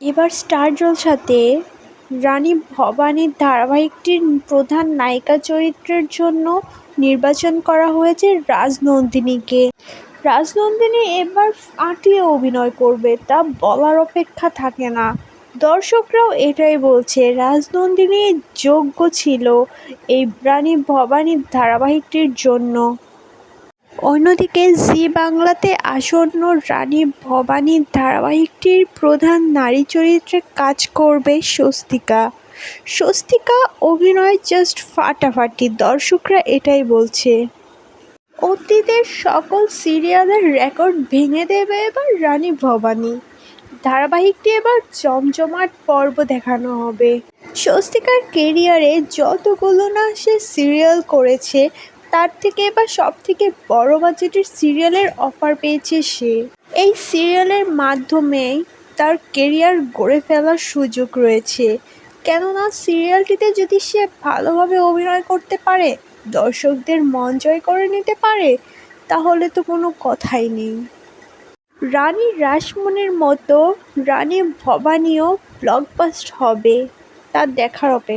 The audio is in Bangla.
এবার স্টার জলসাতে রানী ভবানী ধারাবাহিকটির প্রধান নায়িকা চরিত্রের জন্য নির্বাচন করা হয়েছে রাজনন্দিনীকে। রাজনন্দিনী এবার ফাটিয়ে অভিনয় করবে, তা বলার অপেক্ষা থাকে না। দর্শকরাও এটাই বলছে, রাজনন্দিনী যোগ্য ছিল এই রানী ভবানী ধারাবাহিকটির জন্য। অন্যদিকে জি বাংলাতে আসন্ন রানী ভবানী ধারাবাহিকটির প্রধান নারী চরিত্রে কাজ করবে স্বস্তিকা। স্বস্তিকা অভিনয় জাস্ট ফাটাফাটি, দর্শকরা এটাই বলছে। অতীতের সকল সিরিয়ালের রেকর্ড ভেঙে দেবে এবার রানী ভবানী। ধারাবাহিকটি এবার জমজমাট পর্ব দেখানো হবে। স্বস্তিকার কেরিয়ারে যতগুলো না সে সিরিয়াল করেছে, তার থেকে এবার সবথেকে বড় বাজেটের সিরিয়ালের অফার পেয়েছে সে। এই সিরিয়ালের মাধ্যমেই তার কেরিয়ার গড়ে ফেলার সুযোগ রয়েছে, কেননা সিরিয়ালটিতে যদি সে ভালোভাবে অভিনয় করতে পারে, দর্শকদের মন জয় করে নিতে পারে, তাহলে তো কোনো কথাই নেই। রানী রাসমণির মতো রানী ভবানীও ব্লকবাস্টার হবে, তা দেখার অপেক্ষা।